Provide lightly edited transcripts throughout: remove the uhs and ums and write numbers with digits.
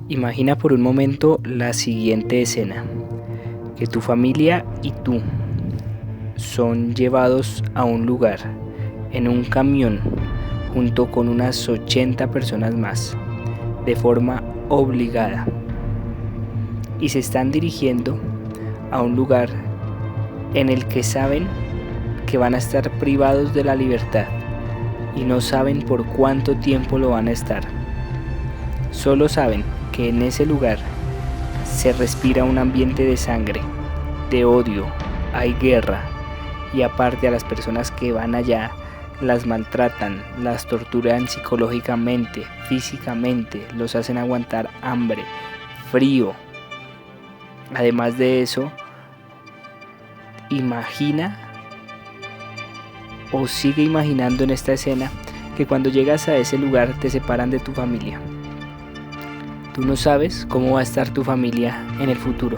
Imagina por un momento la siguiente escena, que tu familia y tú son llevados a un lugar en un camión junto con unas 80 personas más, de forma obligada, y se están dirigiendo a un lugar en el que saben que van a estar privados de la libertad y no saben por cuánto tiempo lo van a estar. Solo saben que en ese lugar se respira un ambiente de sangre, de odio, hay guerra, y aparte a las personas que van allá las maltratan, las torturan psicológicamente, físicamente, los hacen aguantar hambre, frío. Además de eso, imagina o sigue imaginando en esta escena que cuando llegas a ese lugar te separan de tu familia. Tú no sabes cómo va a estar tu familia en el futuro,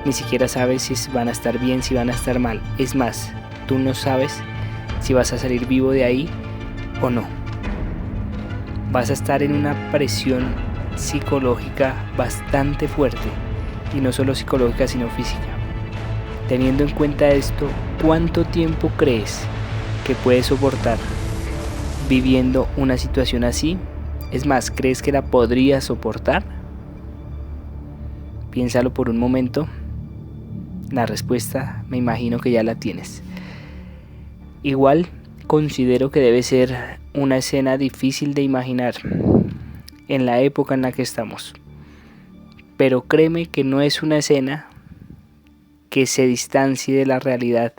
ni siquiera sabes si van a estar bien, si van a estar mal. Es más, tú no sabes si vas a salir vivo de ahí o no. Vas a estar en una presión psicológica bastante fuerte, y no solo psicológica sino física. Teniendo en cuenta esto, ¿cuánto tiempo crees que puedes soportar viviendo una situación así? Es más, ¿crees que la podrías soportar? Piénsalo por un momento. La respuesta me imagino que ya la tienes. Igual considero que debe ser una escena difícil de imaginar en la época en la que estamos. Pero créeme que no es una escena que se distancie de la realidad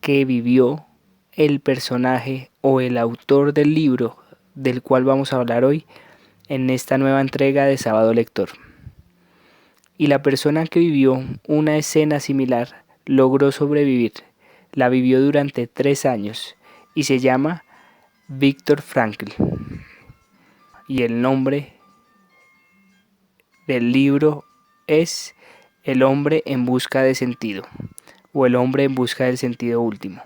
que vivió el personaje o el autor del libro del cual vamos a hablar hoy en esta nueva entrega de Sábado Lector. Y la persona que vivió una escena similar logró sobrevivir. La vivió durante 3 años y se llama Viktor Frankl. Y el nombre del libro es El hombre en busca de sentido, o El hombre en busca del sentido último.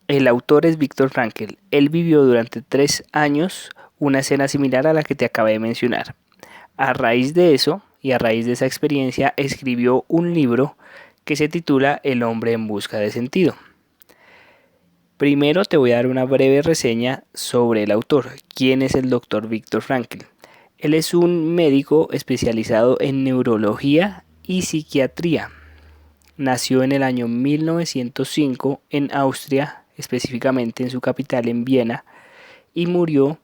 El autor es Viktor Frankl. Él vivió durante 3 años una escena similar a la que te acabé de mencionar. A raíz de eso y a raíz de esa experiencia escribió un libro que se titula El hombre en busca de sentido. Primero te voy a dar una breve reseña sobre el autor. ¿Quién es el Dr. Viktor Frankl? Él es un médico especializado en neurología y psiquiatría. Nació en el año 1905 en Austria, específicamente en su capital, en Viena, y murió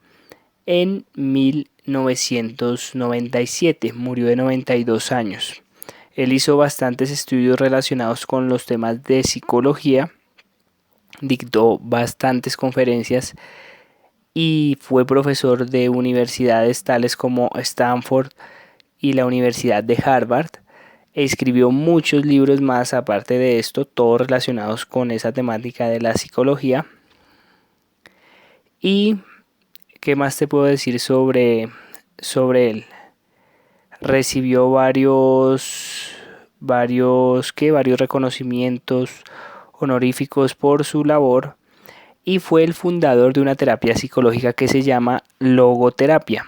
en 1997, murió de 92 años. Él hizo bastantes estudios relacionados con los temas de psicología, dictó bastantes conferencias y fue profesor de universidades tales como Stanford y la Universidad de Harvard. Escribió muchos libros más aparte de esto, todos relacionados con esa temática de la psicología. ¿Y qué más te puedo decir sobre él? Recibió varios reconocimientos honoríficos por su labor y fue el fundador de una terapia psicológica que se llama logoterapia.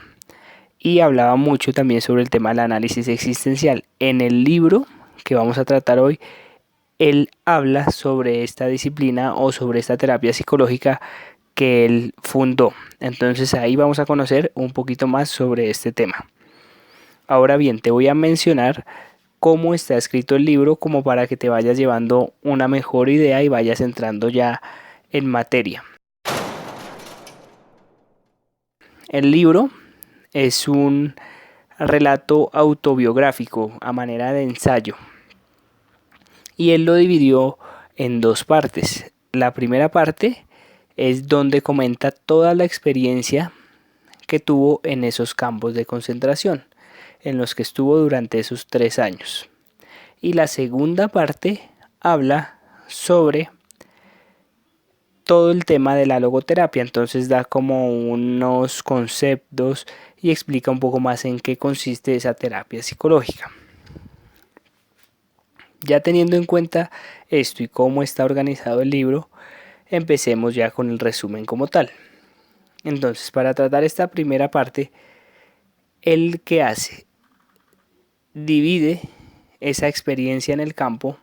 Y hablaba mucho también sobre el tema del análisis existencial. En el libro que vamos a tratar hoy, él habla sobre esta disciplina o sobre esta terapia psicológica que él fundó. Entonces ahí vamos a conocer un poquito más sobre este tema. Ahora bien, te voy a mencionar cómo está escrito el libro como para que te vayas llevando una mejor idea y vayas entrando ya en materia. El libro es un relato autobiográfico a manera de ensayo y él lo dividió en 2 partes. La primera parte es donde comenta toda la experiencia que tuvo en esos campos de concentración, en los que estuvo durante esos 3 años. Y la segunda parte habla sobre todo el tema de la logoterapia, entonces da como unos conceptos y explica un poco más en qué consiste esa terapia psicológica. Ya teniendo en cuenta esto y cómo está organizado el libro, empecemos ya con el resumen como tal. Entonces, para tratar esta primera parte, ¿él qué hace? divide esa experiencia en el campo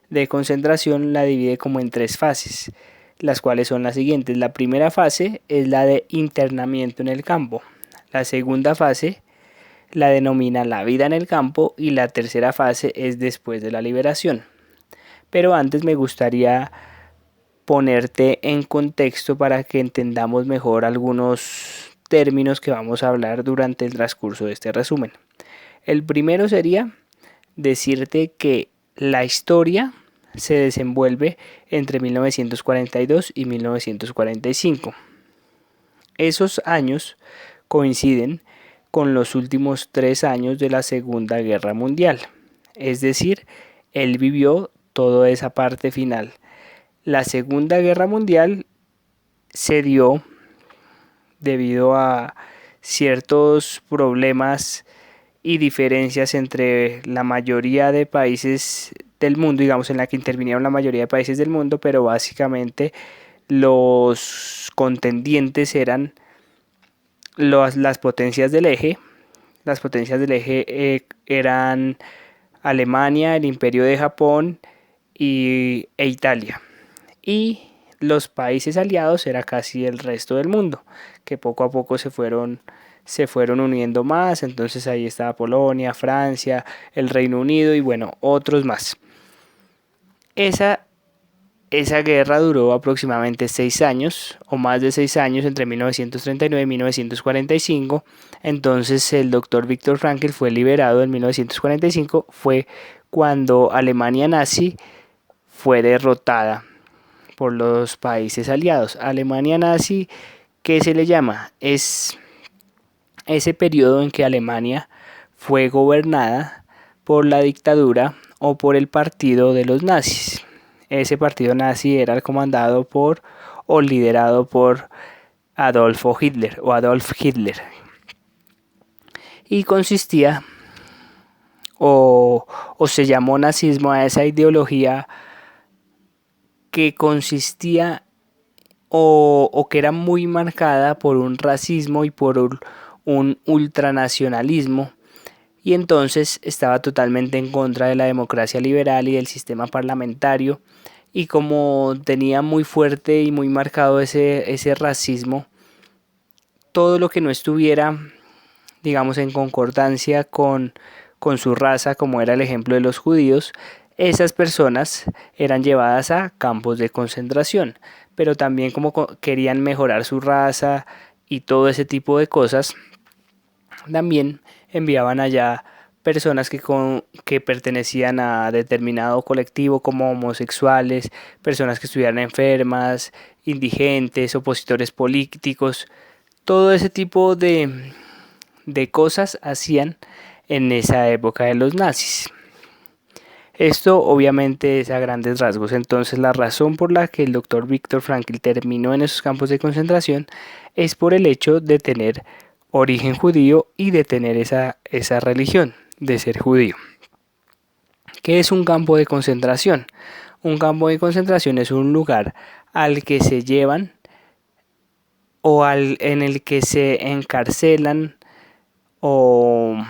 de concentración, la divide como en 3 fases, las cuales son las siguientes. La primera fase es la de internamiento en el campo. La segunda fase la denomina la vida en el campo y la tercera fase es después de la liberación. Pero antes me gustaría ponerte en contexto para que entendamos mejor algunos términos que vamos a hablar durante el transcurso de este resumen. El primero sería decirte que la historia se desenvuelve entre 1942 y 1945. Esos años coinciden con los últimos 3 años de la Segunda Guerra Mundial. Es decir, él vivió toda esa parte final. La Segunda Guerra Mundial se dio debido a ciertos problemas y diferencias entre la mayoría de países del mundo, digamos en la que intervinieron la mayoría de países del mundo, pero básicamente los contendientes eran las potencias del eje. Las potencias del eje eran Alemania, el Imperio de Japón e Italia. Y los países aliados era casi el resto del mundo, que poco a poco se fueron uniendo más. Entonces ahí estaba Polonia, Francia, el Reino Unido y bueno, otros más. Esa guerra duró aproximadamente 6 años o más de 6 años, entre 1939 y 1945. Entonces el doctor Viktor Frankl fue liberado en 1945. Fue cuando Alemania nazi fue derrotada por los países aliados. Alemania nazi, ¿qué se le llama? Es ese periodo en que Alemania fue gobernada por la dictadura o por el partido de los nazis. Ese partido nazi era comandado por o liderado por Adolf Hitler. Y consistía o se llamó nazismo a esa ideología que consistía o que era muy marcada por un racismo y por un ultranacionalismo, y entonces estaba totalmente en contra de la democracia liberal y del sistema parlamentario. Y como tenía muy fuerte y muy marcado ese racismo, todo lo que no estuviera, digamos, en concordancia con su raza, como era el ejemplo de los judíos, esas personas eran llevadas a campos de concentración. Pero también como querían mejorar su raza y todo ese tipo de cosas, también enviaban allá personas que pertenecían a determinado colectivo, como homosexuales, personas que estuvieran enfermas, indigentes, opositores políticos. Todo ese tipo de cosas hacían en esa época de los nazis. Esto obviamente es a grandes rasgos. Entonces la razón por la que el doctor Viktor Frankl terminó en esos campos de concentración es por el hecho de tener origen judío y de tener esa religión de ser judío. ¿Qué es un campo de concentración? Un campo de concentración es un lugar al que se llevan en el que se encarcelan o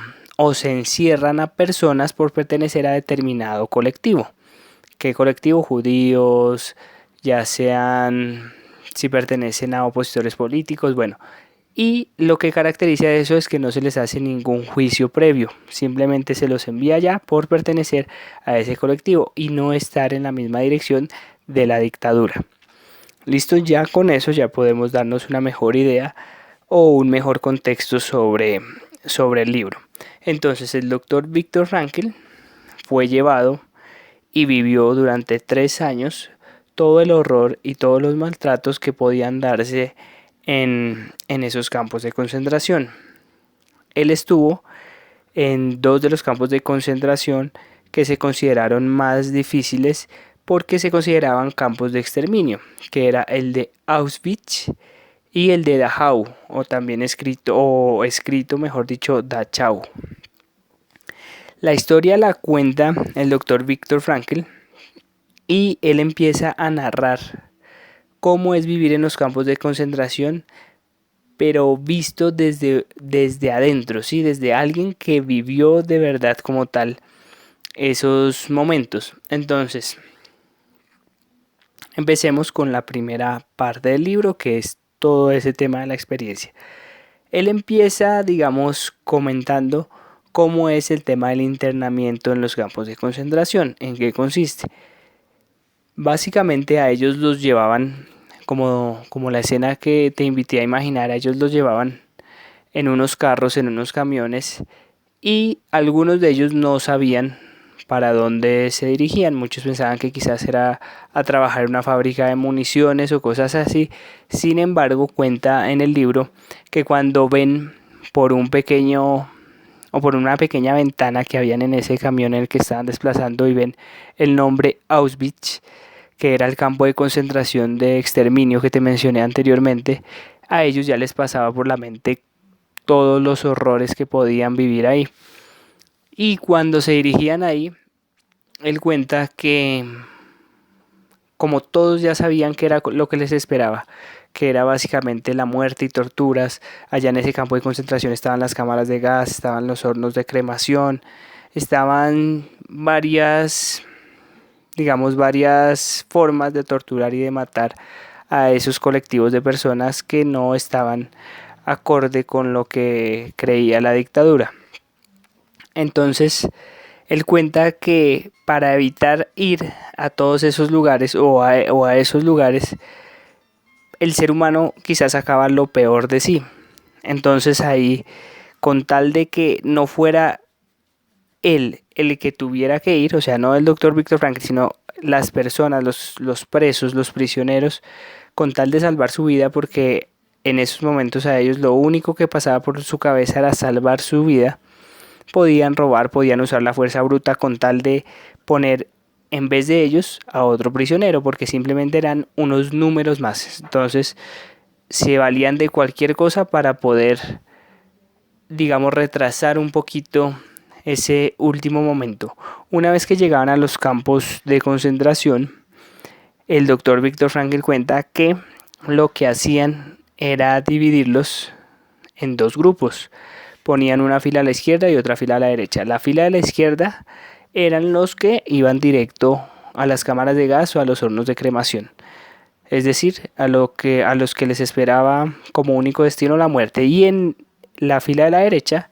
se encierran a personas por pertenecer a determinado colectivo. ¿Qué colectivo? Judíos, ya sean si pertenecen a opositores políticos, bueno. Y lo que caracteriza eso es que no se les hace ningún juicio previo, simplemente se los envía ya por pertenecer a ese colectivo y no estar en la misma dirección de la dictadura. Listo, ya con eso ya podemos darnos una mejor idea o un mejor contexto sobre el libro. Entonces el doctor Viktor Frankl fue llevado y vivió durante 3 años todo el horror y todos los maltratos que podían darse en esos campos de concentración. Él estuvo en 2 de los campos de concentración que se consideraron más difíciles porque se consideraban campos de exterminio, que era el de Auschwitz y el de Dachau, o también escrito mejor dicho, Dachau. La historia la cuenta el doctor Viktor Frankl y él empieza a narrar cómo es vivir en los campos de concentración pero visto desde adentro, ¿sí? Desde alguien que vivió de verdad como tal esos momentos. Entonces, empecemos con la primera parte del libro, que es todo ese tema de la experiencia. Él empieza, digamos, comentando cómo es el tema del internamiento en los campos de concentración, en qué consiste. Básicamente a ellos los llevaban, como la escena que te invité a imaginar, a ellos los llevaban en unos carros, en unos camiones, y algunos de ellos no sabían para dónde se dirigían. Muchos pensaban que quizás era a trabajar en una fábrica de municiones o cosas así. Sin embargo, cuenta en el libro que cuando ven por un pequeño o por una pequeña ventana que habían en ese camión en el que estaban desplazando y ven el nombre Auschwitz, que era el campo de concentración de exterminio que te mencioné anteriormente, a ellos ya les pasaba por la mente todos los horrores que podían vivir ahí. Y cuando se dirigían ahí, él cuenta que como todos ya sabían que era lo que les esperaba, que era básicamente la muerte y torturas, allá en ese campo de concentración estaban las cámaras de gas, estaban los hornos de cremación, estaban varias formas de torturar y de matar a esos colectivos de personas que no estaban acorde con lo que creía la dictadura. Entonces, él cuenta que para evitar ir a todos esos lugares o a esos lugares, el ser humano quizás sacaba lo peor de sí. Entonces ahí, con tal de que no fuera él el que tuviera que ir, o sea, no el doctor Víctor Frankl, sino las personas, los presos, los prisioneros, con tal de salvar su vida, porque en esos momentos a ellos lo único que pasaba por su cabeza era salvar su vida, podían robar, podían usar la fuerza bruta con tal de poner en vez de ellos a otro prisionero, porque simplemente eran unos números más. Entonces se valían de cualquier cosa para poder, digamos, retrasar un poquito ese último momento. Una vez que llegaban a los campos de concentración, el doctor Víctor Frankl cuenta que lo que hacían era dividirlos en dos grupos. Ponían una fila a la izquierda y otra fila a la derecha. La fila de la izquierda eran los que iban directo a las cámaras de gas o a los hornos de cremación. Es decir, a los que les esperaba como único destino la muerte. Y en la fila de la derecha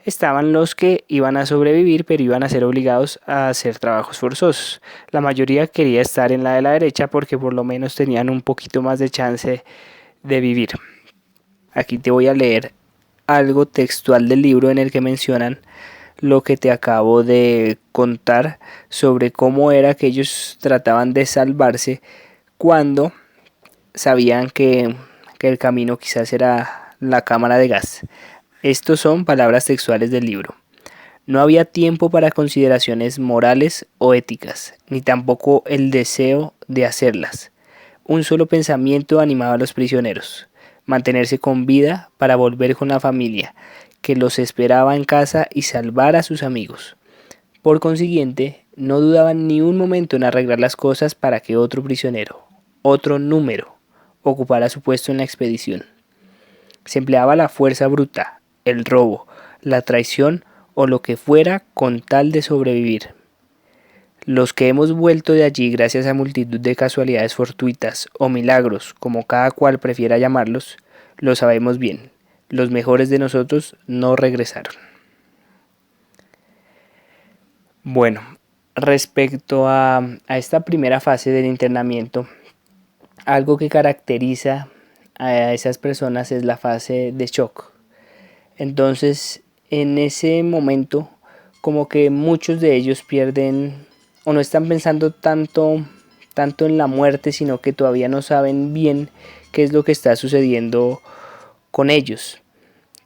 estaban los que iban a sobrevivir, pero iban a ser obligados a hacer trabajos forzosos. La mayoría quería estar en la de la derecha porque por lo menos tenían un poquito más de chance de vivir. Aquí te voy a leer algo textual del libro en el que mencionan lo que te acabo de contar sobre cómo era que ellos trataban de salvarse cuando sabían que el camino quizás era la cámara de gas. Estos son palabras textuales del libro. No había tiempo para consideraciones morales o éticas, ni tampoco el deseo de hacerlas. Un solo pensamiento animaba a los prisioneros: mantenerse con vida para volver con la familia que los esperaba en casa y salvar a sus amigos. Por consiguiente, no dudaban ni un momento en arreglar las cosas para que otro prisionero, otro número, ocupara su puesto en la expedición. Se empleaba la fuerza bruta, el robo, la traición o lo que fuera con tal de sobrevivir. Los que hemos vuelto de allí gracias a multitud de casualidades fortuitas o milagros, como cada cual prefiera llamarlos, lo sabemos bien. Los mejores de nosotros no regresaron. Bueno, respecto a esta primera fase del internamiento, algo que caracteriza a esas personas es la fase de shock. Entonces, en ese momento, como que muchos de ellos pierden o no están pensando tanto en la muerte, sino que todavía no saben bien qué es lo que está sucediendo con ellos,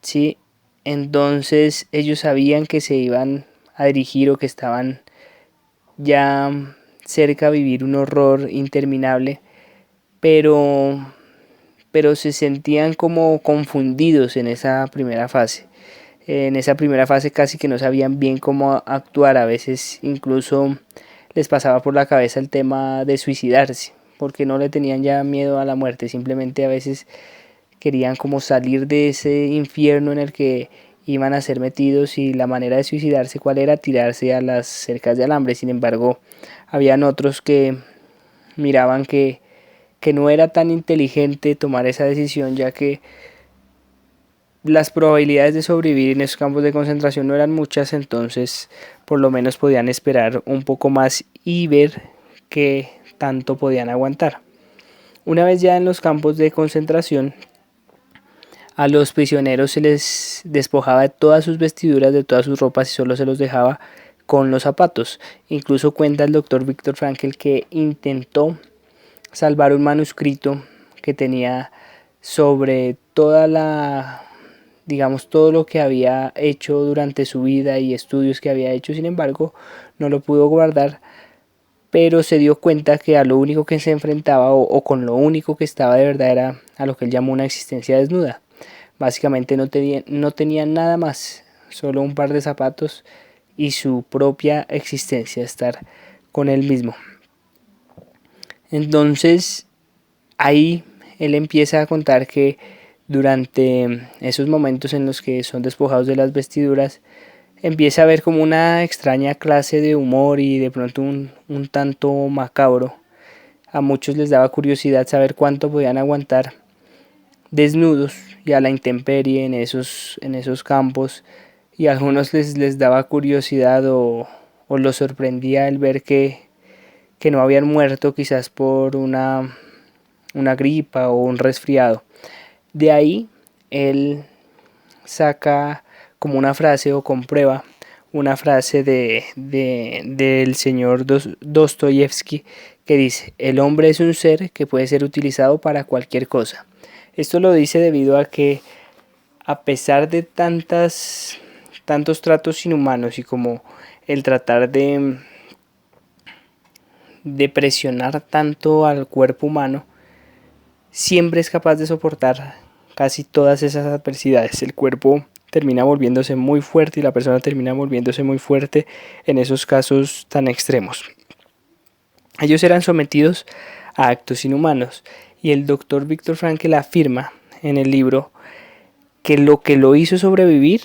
¿sí? Entonces ellos sabían que se iban a dirigir o que estaban ya cerca a vivir un horror interminable, pero se sentían como confundidos en esa primera fase. En esa primera fase casi que no sabían bien cómo actuar, a veces incluso les pasaba por la cabeza el tema de suicidarse, porque no le tenían ya miedo a la muerte, simplemente a veces querían como salir de ese infierno en el que iban a ser metidos, y la manera de suicidarse cuál era: tirarse a las cercas de alambre. Sin embargo, habían otros que miraban que no era tan inteligente tomar esa decisión, ya que las probabilidades de sobrevivir en esos campos de concentración no eran muchas. Entonces por lo menos podían esperar un poco más y ver qué tanto podían aguantar. Una vez ya en los campos de concentración, a los prisioneros se les despojaba de todas sus vestiduras, de todas sus ropas, y solo se los dejaba con los zapatos. Incluso cuenta el doctor Viktor Frankl que intentó salvar un manuscrito que tenía sobre todo lo que había hecho durante su vida y estudios que había hecho. Sin embargo, no lo pudo guardar, pero se dio cuenta que a lo único que se enfrentaba, o con lo único que estaba de verdad, era a lo que él llamó una existencia desnuda. Básicamente no tenía nada más, solo un par de zapatos y su propia existencia, estar con él mismo. Entonces ahí él empieza a contar que durante esos momentos en los que son despojados de las vestiduras, empieza a ver como una extraña clase de humor, y de pronto un tanto macabro. A muchos les daba curiosidad saber cuánto podían aguantar desnudos y a la intemperie en esos campos, y a algunos les daba curiosidad o los sorprendía el ver que no habían muerto quizás por una gripa o un resfriado. De ahí él saca como una frase, o comprueba una frase del señor Dostoyevsky, que dice: el hombre es un ser que puede ser utilizado para cualquier cosa. Esto lo dice debido a que, a pesar de tantos tratos inhumanos, y como el tratar de presionar tanto al cuerpo humano, siempre es capaz de soportar casi todas esas adversidades. El cuerpo termina volviéndose muy fuerte y la persona termina volviéndose muy fuerte en esos casos tan extremos. Ellos eran sometidos a actos inhumanos, y el doctor Viktor Frankl afirma en el libro que lo hizo sobrevivir,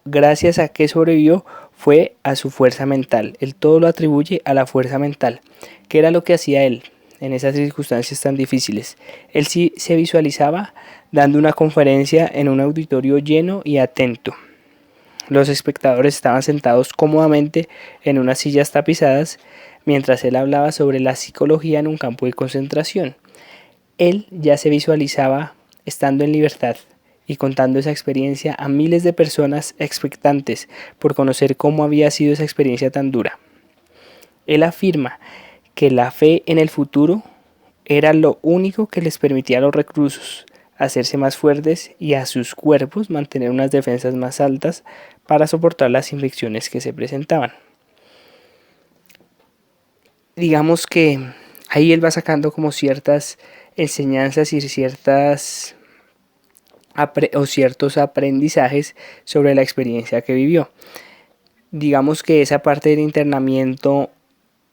gracias a que sobrevivió, fue a su fuerza mental. Él todo lo atribuye a la fuerza mental, que era lo que hacía él en esas circunstancias tan difíciles. Él sí se visualizaba dando una conferencia en un auditorio lleno y atento. Los espectadores estaban sentados cómodamente en unas sillas tapizadas mientras él hablaba sobre la psicología en un campo de concentración. Él ya se visualizaba estando en libertad y contando esa experiencia a miles de personas expectantes por conocer cómo había sido esa experiencia tan dura. Él afirma que la fe en el futuro era lo único que les permitía a los reclusos hacerse más fuertes y a sus cuerpos mantener unas defensas más altas para soportar las infecciones que se presentaban. Digamos que ahí él va sacando como ciertas enseñanzas y ciertos aprendizajes sobre la experiencia que vivió. Digamos que esa parte del internamiento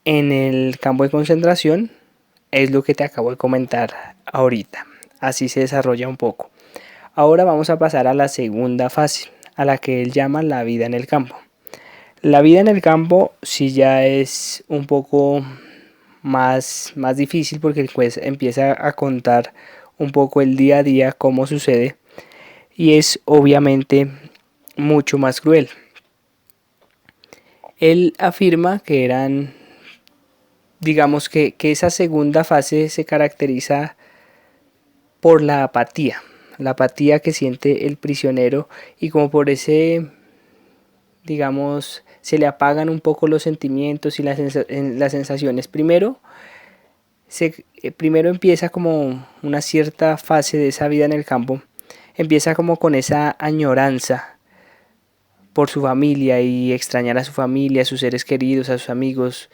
en el campo de concentración es lo que te acabo de comentar ahorita. Así se desarrolla un poco. Ahora vamos a pasar a la segunda fase, a la que él llama la vida en el campo. La vida en el campo sí ya es un poco más difícil, porque el juez empieza a contar un poco el día a día, cómo sucede, y es obviamente mucho más cruel. Él afirma que digamos que esa segunda fase se caracteriza por la apatía que siente el prisionero, y como por ese, digamos, se le apagan un poco los sentimientos y las sensaciones. Primero empieza como una cierta fase de esa vida en el campo, empieza como con esa añoranza por su familia, y extrañar a su familia, a sus seres queridos, a sus amigos.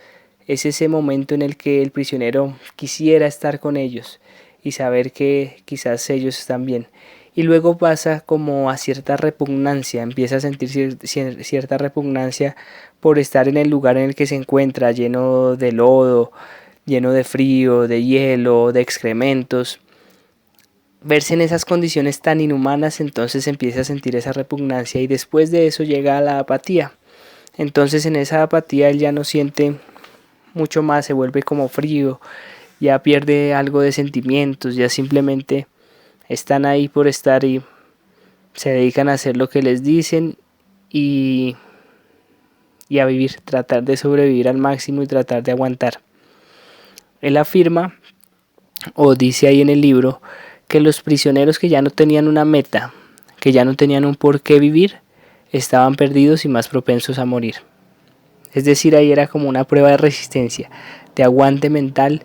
Es ese momento en el que el prisionero quisiera estar con ellos y saber que quizás ellos están bien. Y luego pasa como a cierta repugnancia, empieza a sentir cierta repugnancia por estar en el lugar en el que se encuentra, lleno de lodo, lleno de frío, de hielo, de excrementos. verse en esas condiciones tan inhumanas, entonces empieza a sentir esa repugnancia y después de eso llega a la apatía. Entonces en esa apatía él ya no siente mucho más, se vuelve como frío, ya pierde algo de sentimientos, ya simplemente están ahí por estar y se dedican a hacer lo que les dicen y, y a vivir, tratar de sobrevivir al máximo y tratar de aguantar. Él afirma, o dice ahí en el libro, que los prisioneros que ya no tenían una meta, que ya no tenían un por qué vivir, estaban perdidos y más propensos a morir. Es decir, ahí era como una prueba de resistencia, de aguante mental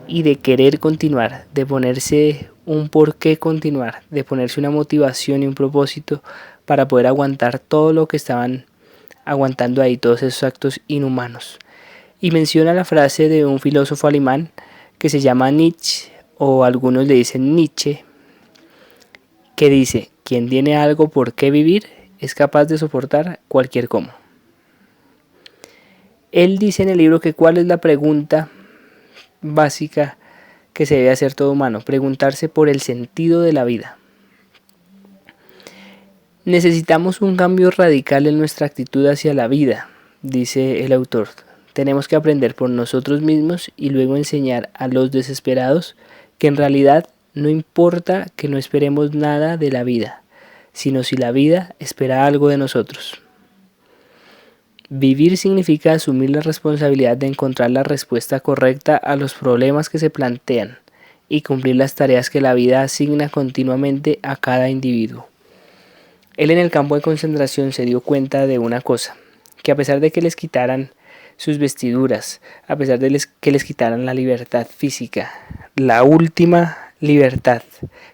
y de querer continuar, de ponerse un por qué continuar, de ponerse una motivación y un propósito para poder aguantar todo lo que estaban aguantando ahí, todos esos actos inhumanos. Y menciona la frase de un filósofo alemán que se llama Nietzsche, o algunos le dicen Nietzsche, que dice: quien tiene algo por qué vivir es capaz de soportar cualquier cómo. Él dice en el libro que cuál es la pregunta básica que se debe hacer todo humano: preguntarse por el sentido de la vida. Necesitamos un cambio radical en nuestra actitud hacia la vida, dice el autor. Tenemos que aprender por nosotros mismos y luego enseñar a los desesperados que en realidad no importa que no esperemos nada de la vida, sino si la vida espera algo de nosotros. Vivir significa asumir la responsabilidad de encontrar la respuesta correcta a los problemas que se plantean y cumplir las tareas que la vida asigna continuamente a cada individuo. Él en el campo de concentración se dio cuenta de una cosa, que a pesar de que les quitaran sus vestiduras, a pesar de que les quitaran la libertad física, la última libertad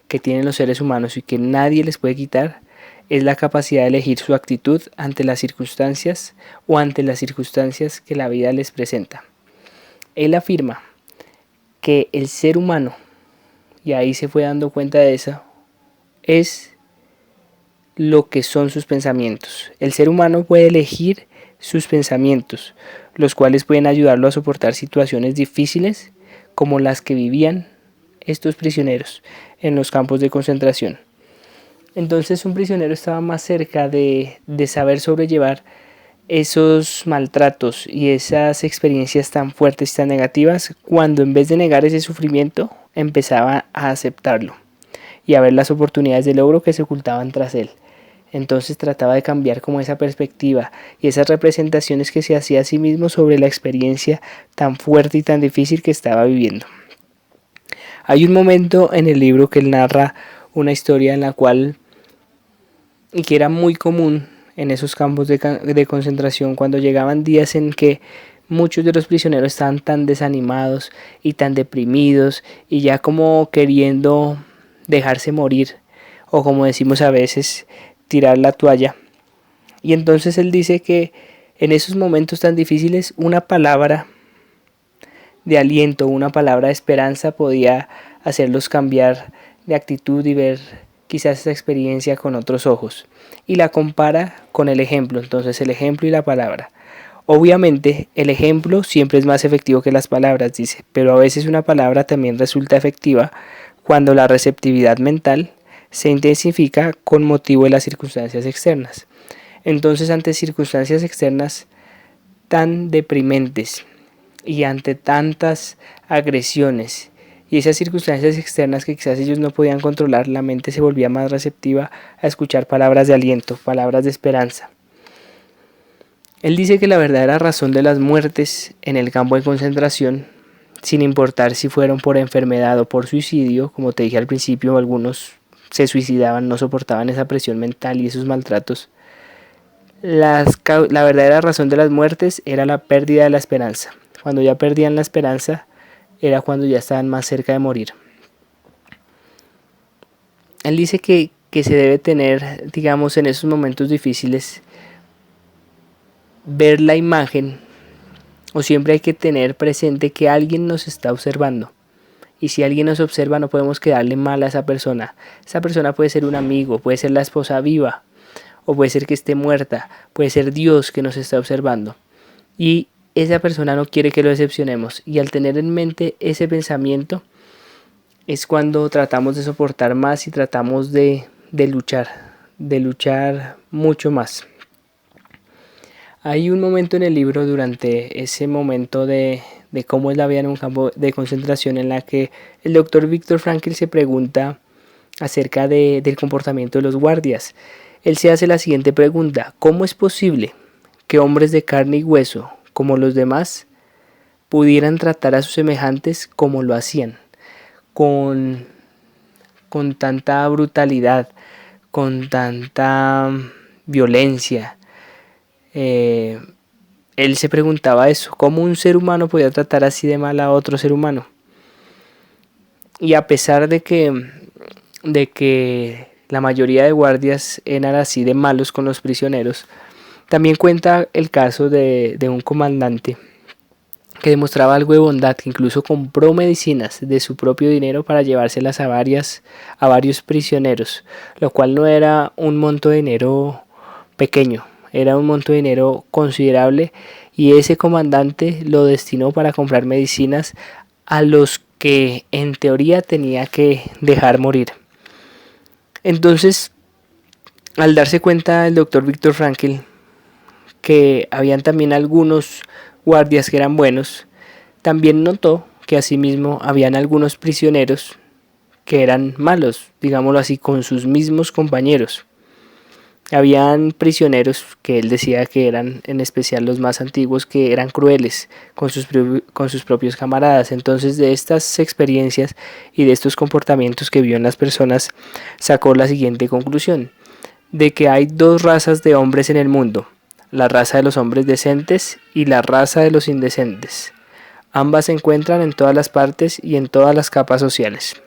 que tienen los seres humanos y que nadie les puede quitar, es la capacidad de elegir su actitud ante las circunstancias o ante las circunstancias que la vida les presenta. Él afirma que el ser humano, y ahí se fue dando cuenta de eso, es lo que son sus pensamientos. El ser humano puede elegir sus pensamientos, los cuales pueden ayudarlo a soportar situaciones difíciles como las que vivían estos prisioneros en los campos de concentración. Entonces un prisionero estaba más cerca de saber sobrellevar esos maltratos y esas experiencias tan fuertes y tan negativas cuando en vez de negar ese sufrimiento empezaba a aceptarlo y a ver las oportunidades de logro que se ocultaban tras él. Entonces trataba de cambiar como esa perspectiva y esas representaciones que se hacía a sí mismo sobre la experiencia tan fuerte y tan difícil que estaba viviendo. Hay un momento en el libro que él narra una historia en la cual, y que era muy común en esos campos de concentración, cuando llegaban días en que muchos de los prisioneros estaban tan desanimados y tan deprimidos y ya como queriendo dejarse morir, o como decimos a veces, tirar la toalla. Y entonces él dice que en esos momentos tan difíciles una palabra de aliento, una palabra de esperanza podía hacerlos cambiar de actitud y ver quizás esa experiencia con otros ojos. Y la compara con el ejemplo, entonces el ejemplo y la palabra. Obviamente el ejemplo siempre es más efectivo que las palabras, dice, pero a veces una palabra también resulta efectiva cuando la receptividad mental se intensifica con motivo de las circunstancias externas. Entonces, ante circunstancias externas tan deprimentes y ante tantas agresiones y esas circunstancias externas que quizás ellos no podían controlar, la mente se volvía más receptiva a escuchar palabras de aliento, palabras de esperanza. Él dice que la verdadera razón de las muertes en el campo de concentración, sin importar si fueron por enfermedad o por suicidio, como te dije al principio, algunos se suicidaban, no soportaban esa presión mental y esos maltratos. La verdadera razón de las muertes era la pérdida de la esperanza. Cuando ya perdían la esperanza, era cuando ya estaban más cerca de morir. Él dice que se debe tener, digamos, en esos momentos difíciles, ver la imagen, o siempre hay que tener presente que alguien nos está observando. Y si alguien nos observa, no podemos quedarle mal a esa persona. Esa persona puede ser un amigo, puede ser la esposa viva, o puede ser que esté muerta, puede ser Dios que nos está observando. Y esa persona no quiere que lo decepcionemos. Y al tener en mente ese pensamiento, es cuando tratamos de soportar más y tratamos de luchar mucho más. Hay un momento en el libro, durante ese momento de cómo es la vida en un campo de concentración, en la que el doctor Viktor Frankl se pregunta acerca del comportamiento de los guardias. Él se hace la siguiente pregunta: ¿cómo es posible que hombres de carne y hueso, como los demás, pudieran tratar a sus semejantes como lo hacían? Con tanta brutalidad, con tanta violencia. Él se preguntaba eso: ¿cómo un ser humano podía tratar así de mal a otro ser humano? Y a pesar de que la mayoría de guardias eran así de malos con los prisioneros, también cuenta el caso de un comandante que demostraba algo de bondad, que incluso compró medicinas de su propio dinero para llevárselas a varios prisioneros, lo cual no era un monto de dinero pequeño, era un monto de dinero considerable, y ese comandante lo destinó para comprar medicinas a los que en teoría tenía que dejar morir. Entonces, al darse cuenta el doctor Viktor Frankl que habían también algunos guardias que eran buenos, también notó que asimismo habían algunos prisioneros que eran malos, digámoslo así, con sus mismos compañeros. Habían prisioneros que él decía que eran, en especial los más antiguos, que eran crueles con sus propios camaradas. Entonces, de estas experiencias y de estos comportamientos que vio en las personas, sacó la siguiente conclusión: de que hay dos razas de hombres en el mundo: la raza de los hombres decentes y la raza de los indecentes. Ambas se encuentran en todas las partes y en todas las capas sociales.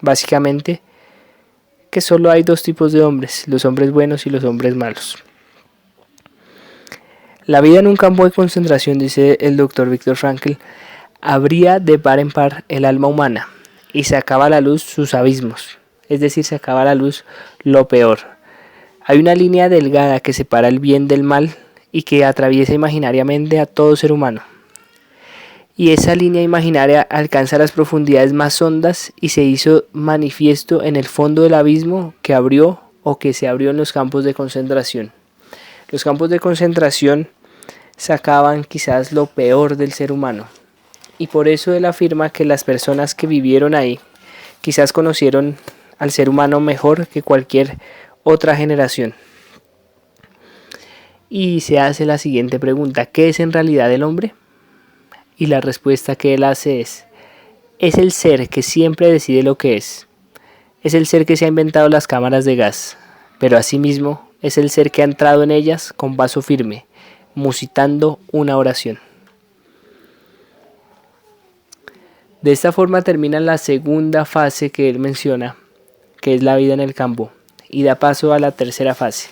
Básicamente, que solo hay dos tipos de hombres: los hombres buenos y los hombres malos. La vida en un campo de concentración, dice el doctor Viktor Frankl, abría de par en par el alma humana y sacaba a la luz sus abismos, es decir, sacaba a la luz lo peor. Hay una línea delgada que separa el bien del mal y que atraviesa imaginariamente a todo ser humano. Y esa línea imaginaria alcanza las profundidades más hondas y se hizo manifiesto en el fondo del abismo que abrió o que se abrió en los campos de concentración. Los campos de concentración sacaban quizás lo peor del ser humano, y por eso él afirma que las personas que vivieron ahí quizás conocieron al ser humano mejor que cualquier otra generación. Y se hace la siguiente pregunta: ¿qué es en realidad el hombre? Y la respuesta que él hace es el ser que siempre decide lo que es el ser que se ha inventado las cámaras de gas, pero asimismo es el ser que ha entrado en ellas con paso firme, musitando una oración. De esta forma termina la segunda fase que él menciona, que es la vida en el campo, y da paso a la tercera fase,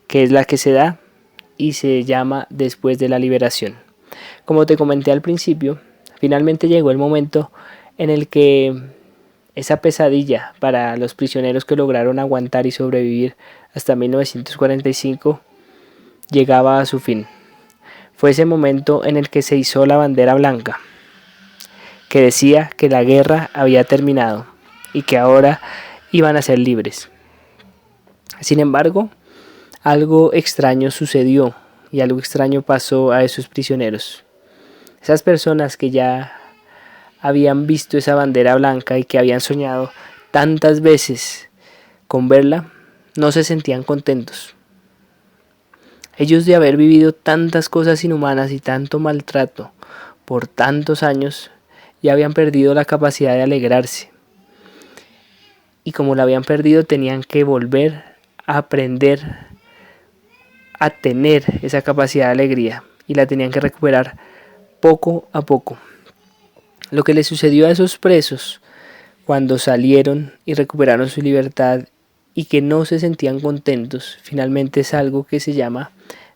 que es la que se da y se llama después de la liberación. Como te comenté al principio, finalmente llegó el momento en el que esa pesadilla para los prisioneros que lograron aguantar y sobrevivir hasta 1945 llegaba a su fin. Fue ese momento en el que se izó la bandera blanca, que decía que la guerra había terminado y que ahora iban a ser libres. Sin embargo, algo extraño sucedió y algo extraño pasó a esos prisioneros. Esas personas que ya habían visto esa bandera blanca y que habían soñado tantas veces con verla, no se sentían contentos. Ellos, de haber vivido tantas cosas inhumanas y tanto maltrato por tantos años, ya habían perdido la capacidad de alegrarse. Y como la habían perdido, tenían que volver a aprender a tener esa capacidad de alegría, y la tenían que recuperar poco a poco. Lo que le sucedió a esos presos cuando salieron y recuperaron su libertad y que no se sentían contentos, finalmente es algo que se llama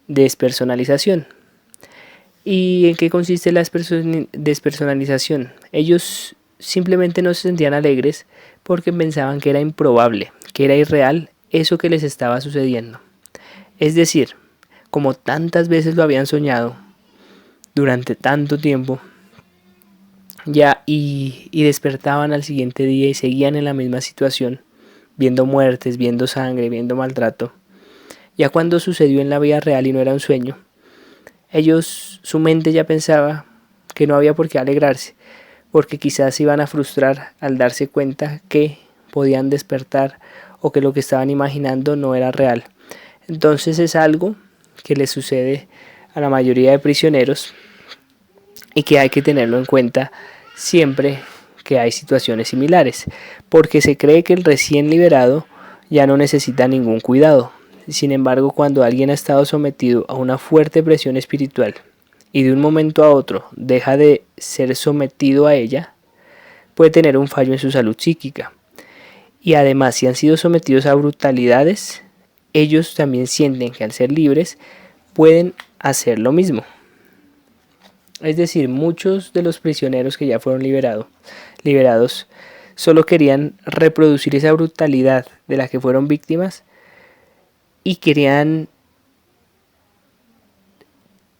despersonalización. ¿Y en qué consiste la despersonalización? Ellos simplemente no se sentían alegres porque pensaban que era improbable, que era irreal eso que les estaba sucediendo. Es decir, como tantas veces lo habían soñado durante tanto tiempo, y despertaban al siguiente día y seguían en la misma situación, viendo muertes, viendo sangre, viendo maltrato. Ya cuando sucedió en la vida real y no era un sueño, su mente ya pensaba que no había por qué alegrarse, porque quizás se iban a frustrar al darse cuenta que podían despertar o que lo que estaban imaginando no era real. Entonces es algo que le sucede a la mayoría de prisioneros y que hay que tenerlo en cuenta siempre que hay situaciones similares, porque se cree que el recién liberado ya no necesita ningún cuidado. Sin embargo, cuando alguien ha estado sometido a una fuerte presión espiritual y de un momento a otro deja de ser sometido a ella, puede tener un fallo en su salud psíquica. Y además, si han sido sometidos a brutalidades, ellos también sienten que al ser libres pueden hacer lo mismo. Es decir, muchos de los prisioneros que ya fueron liberados solo querían reproducir esa brutalidad de la que fueron víctimas y querían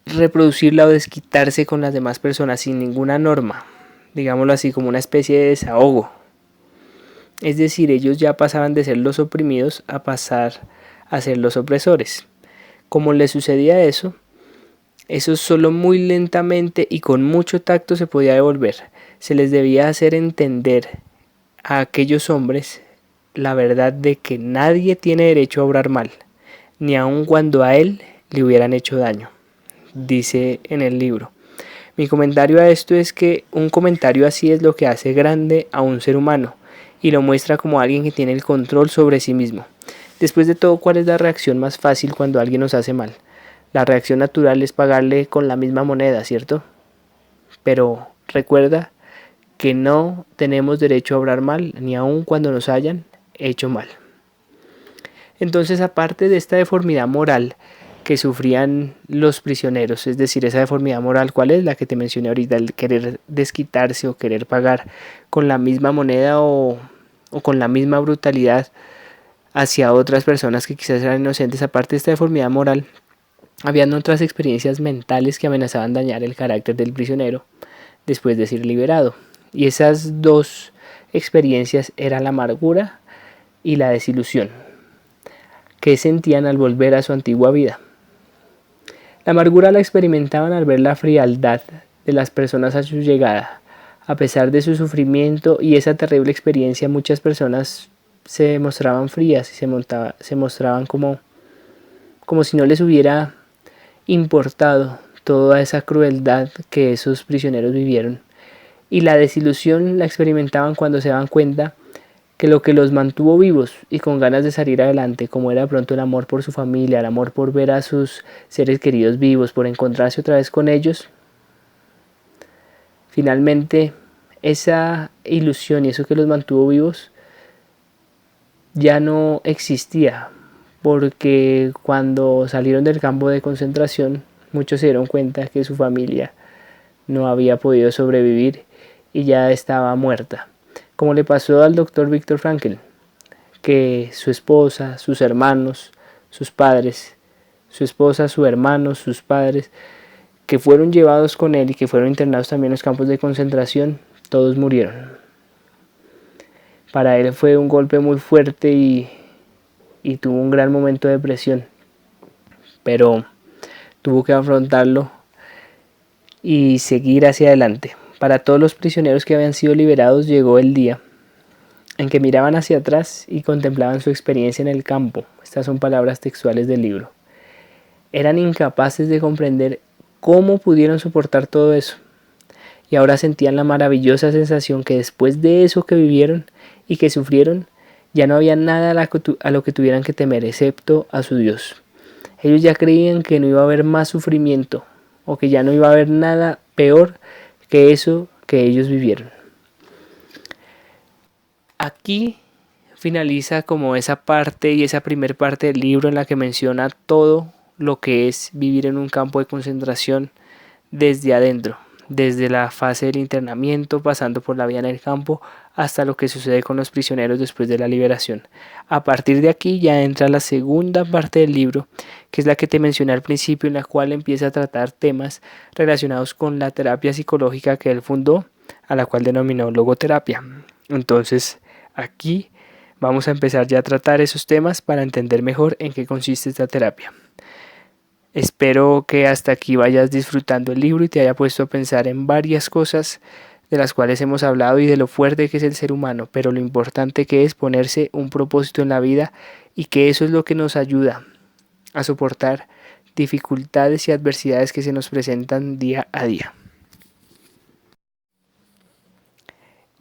reproducirla o desquitarse con las demás personas sin ninguna norma, digámoslo así, como una especie de desahogo. Es decir, ellos ya pasaban de ser los oprimidos a pasar a ser los opresores. Como les sucedía eso solo muy lentamente y con mucho tacto se podía devolver. Se les debía hacer entender a aquellos hombres la verdad de que nadie tiene derecho a obrar mal, ni aun cuando a él le hubieran hecho daño, dice en el libro. Mi comentario a esto es que un comentario así es lo que hace grande a un ser humano y lo muestra como alguien que tiene el control sobre sí mismo. Después de todo, ¿cuál es la reacción más fácil cuando alguien nos hace mal? La reacción natural es pagarle con la misma moneda, ¿cierto? Pero recuerda que no tenemos derecho a obrar mal, ni aun cuando nos hayan hecho mal. Entonces, aparte de esta deformidad moral que sufrían los prisioneros, es decir, esa deformidad moral, ¿cuál es? La que te mencioné ahorita, el querer desquitarse o querer pagar con la misma moneda o con la misma brutalidad hacia otras personas que quizás eran inocentes. Aparte de esta deformidad moral, habían otras experiencias mentales que amenazaban dañar el carácter del prisionero después de ser liberado. Y esas dos experiencias eran la amargura y la desilusión que sentían al volver a su antigua vida. La amargura la experimentaban al ver la frialdad de las personas a su llegada. A pesar de su sufrimiento y esa terrible experiencia, muchas personas se mostraban frías y se mostraban como si no les hubiera importado toda esa crueldad que esos prisioneros vivieron. Y la desilusión la experimentaban cuando se daban cuenta que lo que los mantuvo vivos y con ganas de salir adelante, como era pronto el amor por su familia, el amor por ver a sus seres queridos vivos, por encontrarse otra vez con ellos, finalmente esa ilusión y eso que los mantuvo vivos ya no existía, porque cuando salieron del campo de concentración muchos se dieron cuenta que su familia no había podido sobrevivir y ya estaba muerta, como le pasó al doctor Viktor Frankl, que su esposa, sus hermanos, sus padres, su esposa, sus hermanos, sus padres, que fueron llevados con él y que fueron internados también en los campos de concentración, todos murieron. Para él fue un golpe muy fuerte y tuvo un gran momento de depresión, pero tuvo que afrontarlo y seguir hacia adelante. Para todos los prisioneros que habían sido liberados llegó el día en que miraban hacia atrás y contemplaban su experiencia en el campo. Estas son palabras textuales del libro. Eran incapaces de comprender cómo pudieron soportar todo eso. Y ahora sentían la maravillosa sensación que después de eso que vivieron y que sufrieron, ya no había nada a lo que tuvieran que temer, excepto a su Dios. Ellos ya creían que no iba a haber más sufrimiento, o que ya no iba a haber nada peor que eso que ellos vivieron. Aquí finaliza como esa parte y esa primer parte del libro en la que menciona todo lo que es vivir en un campo de concentración desde adentro, desde la fase del internamiento, pasando por la vida en el campo, hasta lo que sucede con los prisioneros después de la liberación. A partir de aquí ya entra la segunda parte del libro, que es la que te mencioné al principio, en la cual empieza a tratar temas relacionados con la terapia psicológica que él fundó a la cual denominó logoterapia. Entonces, aquí vamos a empezar ya a tratar esos temas para entender mejor en qué consiste esta terapia. Espero que hasta aquí vayas disfrutando el libro y te haya puesto a pensar en varias cosas de las cuales hemos hablado y de lo fuerte que es el ser humano, pero lo importante que es ponerse un propósito en la vida y que eso es lo que nos ayuda a soportar dificultades y adversidades que se nos presentan día a día.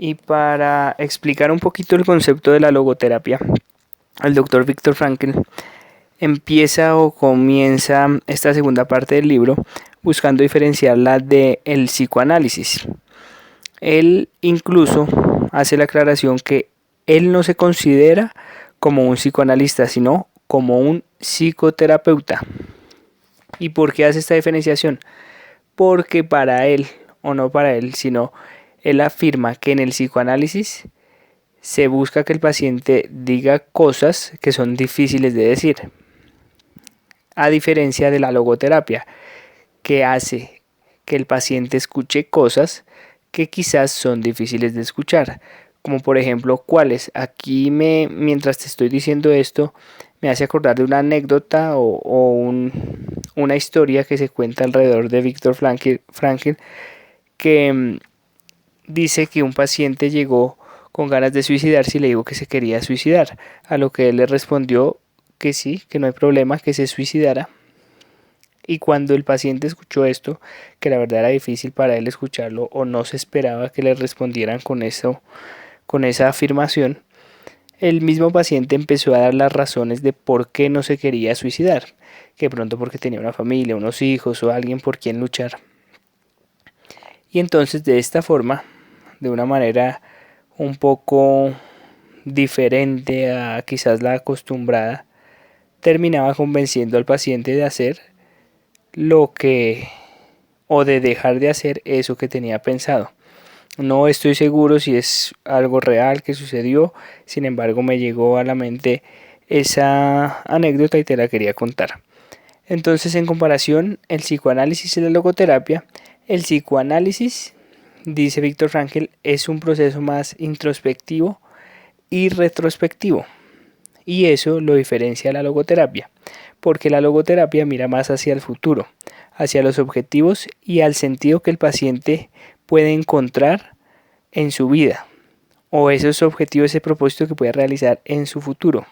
Y para explicar un poquito el concepto de la logoterapia, el doctor Viktor Frankl empieza o comienza esta segunda parte del libro buscando diferenciarla del psicoanálisis. Él incluso hace la aclaración que él no se considera como un psicoanalista, sino como un psicoterapeuta. ¿Y por qué hace esta diferenciación? Porque para él, o no para él, sino él afirma que en el psicoanálisis se busca que el paciente diga cosas que son difíciles de decir, a diferencia de la logoterapia, que hace que el paciente escuche cosas que quizás son difíciles de escuchar, como por ejemplo, ¿cuáles? Aquí mientras te estoy diciendo esto, me hace acordar de una anécdota una historia que se cuenta alrededor de Viktor Frankl, que dice que un paciente llegó con ganas de suicidarse y le dijo que se quería suicidar, a lo que él le respondió que sí, que no hay problema, que se suicidara. Y cuando el paciente escuchó esto, que la verdad era difícil para él escucharlo o no se esperaba que le respondieran con esa afirmación, el mismo paciente empezó a dar las razones de por qué no se quería suicidar, que pronto porque tenía una familia, unos hijos o alguien por quien luchar. Y entonces de esta forma, de una manera un poco diferente a quizás la acostumbrada, terminaba convenciendo al paciente de hacer lo que o de dejar de hacer eso que tenía pensado. No estoy seguro si es algo real que sucedió, sin embargo me llegó a la mente esa anécdota y te la quería contar. Entonces, en comparación, el psicoanálisis y la logoterapia, el psicoanálisis, dice Viktor Frankl, es un proceso más introspectivo y retrospectivo. Y eso lo diferencia de la logoterapia, porque la logoterapia mira más hacia el futuro, hacia los objetivos y al sentido que el paciente puede encontrar en su vida, o esos objetivos, ese propósito que puede realizar en su futuro.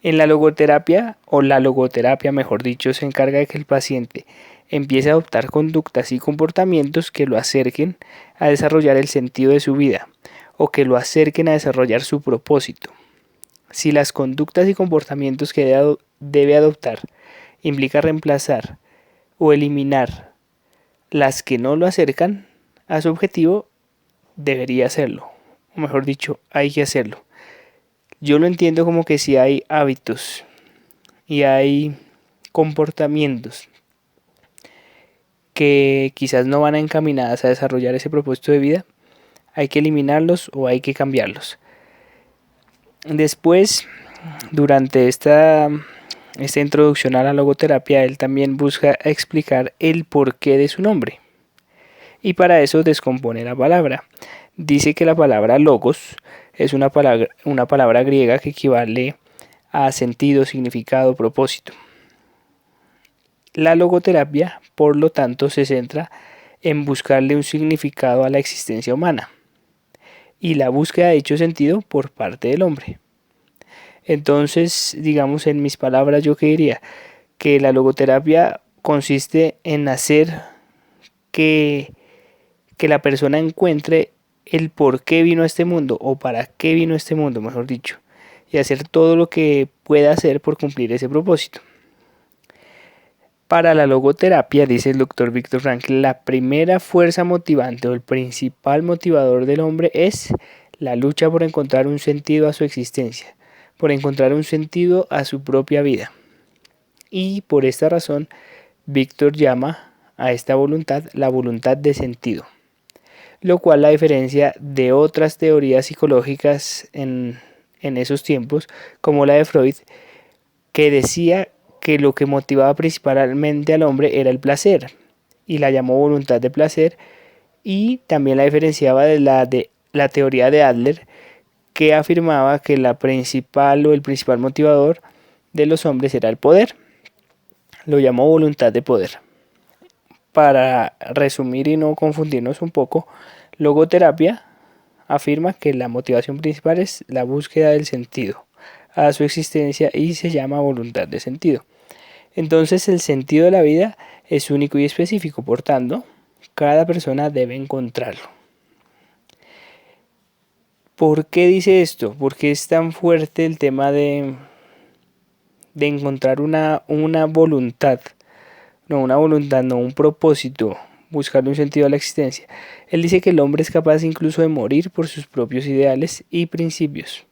En la logoterapia, o la logoterapia mejor dicho, se encarga de que el paciente empiece a adoptar conductas y comportamientos que lo acerquen a desarrollar el sentido de su vida, o que lo acerquen a desarrollar su propósito. Si las conductas y comportamientos que debe adoptar implica reemplazar o eliminar las que no lo acercan a su objetivo, debería hacerlo, o mejor dicho, hay que hacerlo. Yo lo entiendo como que si hay hábitos y hay comportamientos que quizás no van encaminadas a desarrollar ese propósito de vida, hay que eliminarlos o hay que cambiarlos. Después, durante esta introducción a la logoterapia, él también busca explicar el porqué de su nombre. Y para eso descompone la palabra. Dice que la palabra logos es una palabra griega que equivale a sentido, significado, propósito. La logoterapia, por lo tanto, se centra en buscarle un significado a la existencia humana y la búsqueda de dicho sentido por parte del hombre. Entonces, digamos en mis palabras, yo que diría que la logoterapia consiste en hacer que la persona encuentre el por qué vino a este mundo o para qué vino a este mundo, mejor dicho, y hacer todo lo que pueda hacer por cumplir ese propósito. Para la logoterapia, dice el doctor Viktor Frankl, la primera fuerza motivante o el principal motivador del hombre es la lucha por encontrar un sentido a su existencia, por encontrar un sentido a su propia vida. Y por esta razón, Viktor llama a esta voluntad la voluntad de sentido, lo cual la diferencia de otras teorías psicológicas en esos tiempos, como la de Freud, que decía que lo que motivaba principalmente al hombre era el placer, y la llamó voluntad de placer, y también la diferenciaba de la teoría de Adler, que afirmaba que la principal o el principal motivador de los hombres era el poder. Lo llamó voluntad de poder. Para resumir y no confundirnos un poco, logoterapia afirma que la motivación principal es la búsqueda del sentido a su existencia y se llama voluntad de sentido. Entonces el sentido de la vida es único y específico, por tanto, cada persona debe encontrarlo. ¿Por qué dice esto? ¿Por qué es tan fuerte el tema de encontrar una voluntad? No, un propósito, buscarle un sentido a la existencia. Él dice que el hombre es capaz incluso de morir por sus propios ideales y principios.